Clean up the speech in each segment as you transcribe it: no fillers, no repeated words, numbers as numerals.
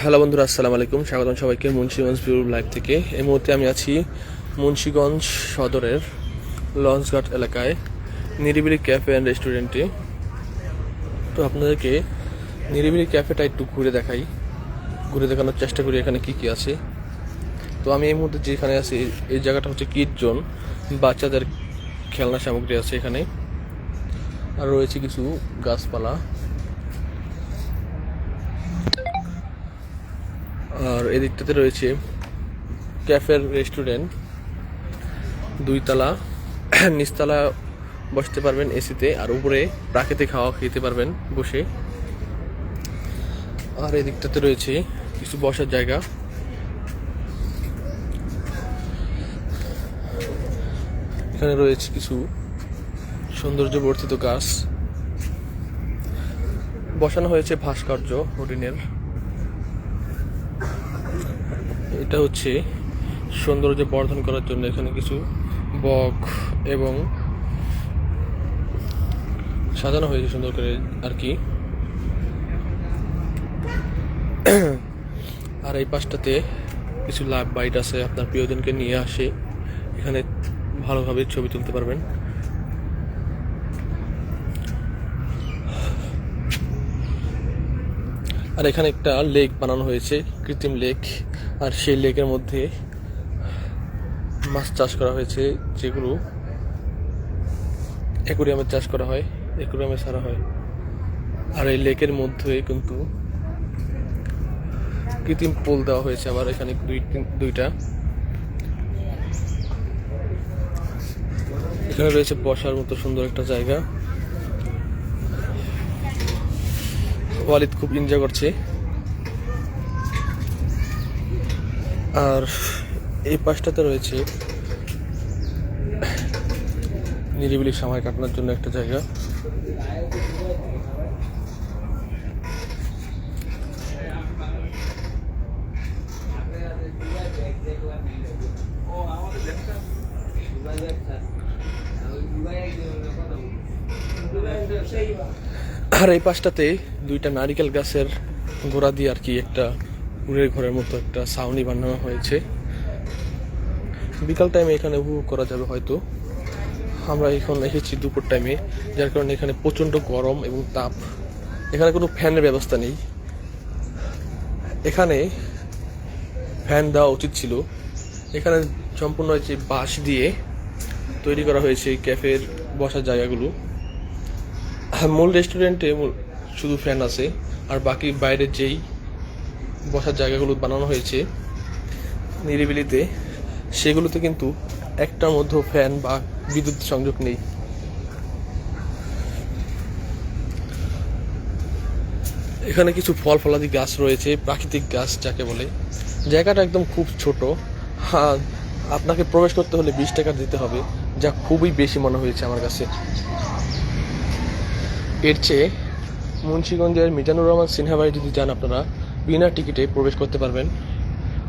Hello বন্ধুরা, আসসালামু আলাইকুম। স্বাগতম সবাইকে মুন্সিগঞ্জ ভিউ লাইভ থেকে। এই মুহূর্তে আমি আছি মুন্সিগঞ্জ সদরের লঞ্চঘাট এলাকায় নিরিবিলি ক্যাফে অ্যান্ড রেস্টুরেন্টে। তো আপনাদেরকে নিরিবিলি ক্যাফেটা একটু ঘুরে দেখানোর চেষ্টা করি এখানে কি কি আছে। তো আমি এই মুহূর্তে যেখানে আছি এই জায়গাটা হচ্ছে কিড জোন, বাচ্চাদের খেলনা সামগ্রী আছে এখানে, আর রয়েছে কিছু গাছপালা। আর এদিকটাতে রয়েছে ক্যাফের রেস্টুরেন্ট, 2 তলা। নিচতলা বসতে পারবেন এসিতে, আর উপরে প্রাকৃতিক হাওয়া খেতে পারবেন বসে। আর এদিকটাতে রয়েছে কিছু বসার জায়গা। এখানে রয়েছে কিছু সৌন্দর্য বর্ধিত গাছ, বসানো হয়েছে ভাস্কর্য হরিণের। এটা হচ্ছে সৌন্দর্য বর্ধন করার জন্য এখানে কিছু বক এবং সাজানো হয়েছে সুন্দর করে আর কি। আর এই পাশটাতে কিছু লাভ বাইট আছে, আপনার প্রিয়জনকে নিয়ে আসে এখানে ভালোভাবে ছবি তুলতে পারবেন। আর এখানে একটা লেক বানানো হয়েছে, কৃত্রিম লেক। আর সেই লেকের মধ্যে মাছ চাষ করা হয়েছে, যেগুলো অ্যাকুরিয়ামে চাষ করা হয়, অ্যাকুরিয়ামে ছাড়া হয়। আর এই লেকের মধ্যে কিন্তু কৃত্রিম পোল দেওয়া হয়েছে আবার এখানে দুইটা। এখানে রয়েছে বসার মতো সুন্দর একটা জায়গা। ওয়ালিদ খুব এনজয় করছে। আর এই পাশটাতে রয়েছে নিরিবিলি সময় কাটানোর জন্য একটা জায়গা। আর এই পাশটাতে 2টা নারিকেল গাছের গোড়া দিয়ে আর কি একটা কুড়ের ঘরের মতো একটা ছাউনি বানানো হয়েছে। বিকাল টাইমে এখানে উপভোগ করা যাবে হয়তো। আমরা এখন এসেছি দুপুর টাইমে, যার কারণে এখানে প্রচণ্ড গরম এবং তাপ। এখানে কোনো ফ্যানের ব্যবস্থা নেই, এখানে ফ্যান দেওয়া উচিত ছিল। এখানে সম্পূর্ণ হচ্ছে বাঁশ দিয়ে তৈরি করা হয়েছে ক্যাফের বসার জায়গাগুলো। মূল রেস্টুরেন্টে শুধু ফ্যান আছে, আর বাকি বাইরের যেই বসার জায়গাগুলো বানানো হয়েছে নিরিবিলিতে, সেগুলোতে কিন্তু একটার মধ্যেও ফ্যান বা বিদ্যুৎ সংযোগ নেই। এখানে কিছু ফল ফলাদি গাছ রয়েছে, প্রাকৃতিক গাছ যাকে বলে। জায়গাটা একদম খুব ছোট। হ্যাঁ, আপনাকে প্রবেশ করতে হলে 20 টাকা দিতে হবে, যা খুবই বেশি মনে হয়েছে আমার কাছে। এর চেয়ে মুন্সিগঞ্জের মিজানুর রহমান সিনহা বাড়ি যদি যান, আপনারা বিনা টিকিটে প্রবেশ করতে পারবেন,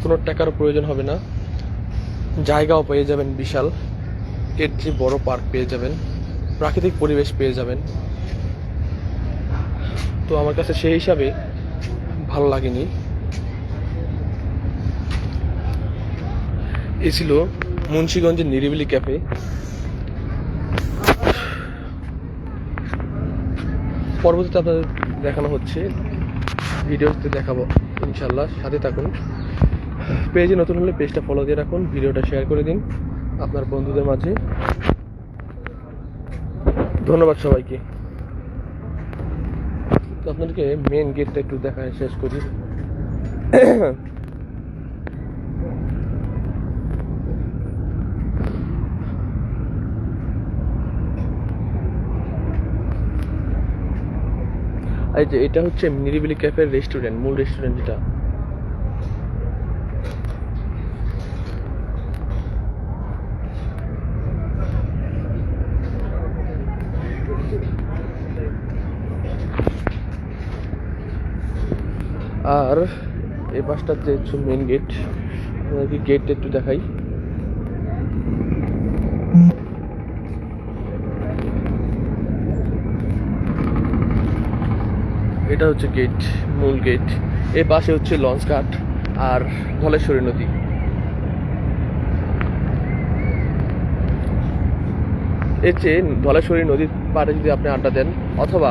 কোনো টাকারও প্রয়োজন হবে না। জায়গাও পেয়ে যাবেন বিশাল, এর চেয়ে বড় পার্ক পেয়ে যাবেন, প্রাকৃতিক পরিবেশ পেয়ে যাবেন। তো আমার কাছে সেই হিসাবে ভালো লাগেনি। এ ছিল মুন্সিগঞ্জের নিরিবিলি ক্যাফে। পরবর্তীতে আপনাদের দেখানো হচ্ছে, ভিডিওতে দেখাবো ইনশাল্লাহ, সাথে থাকুন। পেজে নতুন হলে পেজটা ফলো দিয়ে রাখুন, ভিডিওটা শেয়ার করে দিন আপনার বন্ধুদের মাঝে। ধন্যবাদ সবাইকে। তো আপনাদেরকে মেন গেটটা একটু দেখায় শেষ করি। এই যে এটা হচ্ছে নিরিবিলি ক্যাফের রেস্টুরেন্ট, মূল রেস্টুরেন্ট যেটা। আর এই পাশটাতে হচ্ছে মেন গেট, গেটটা একটু দেখাই। এটা হচ্ছে গেট, মূল গেট। এই পাশে হচ্ছে লঞ্চঘাট আর ধলেশ্বরী নদী। এর চেয়ে ধলেশ্বরী নদীর পাড়ে যদি আপনি আড্ডা দেন অথবা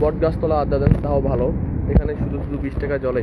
বটগাছতলা আড্ডা দেন তাও ভালো। এখানে শুধু শুধু 20 টাকা জলে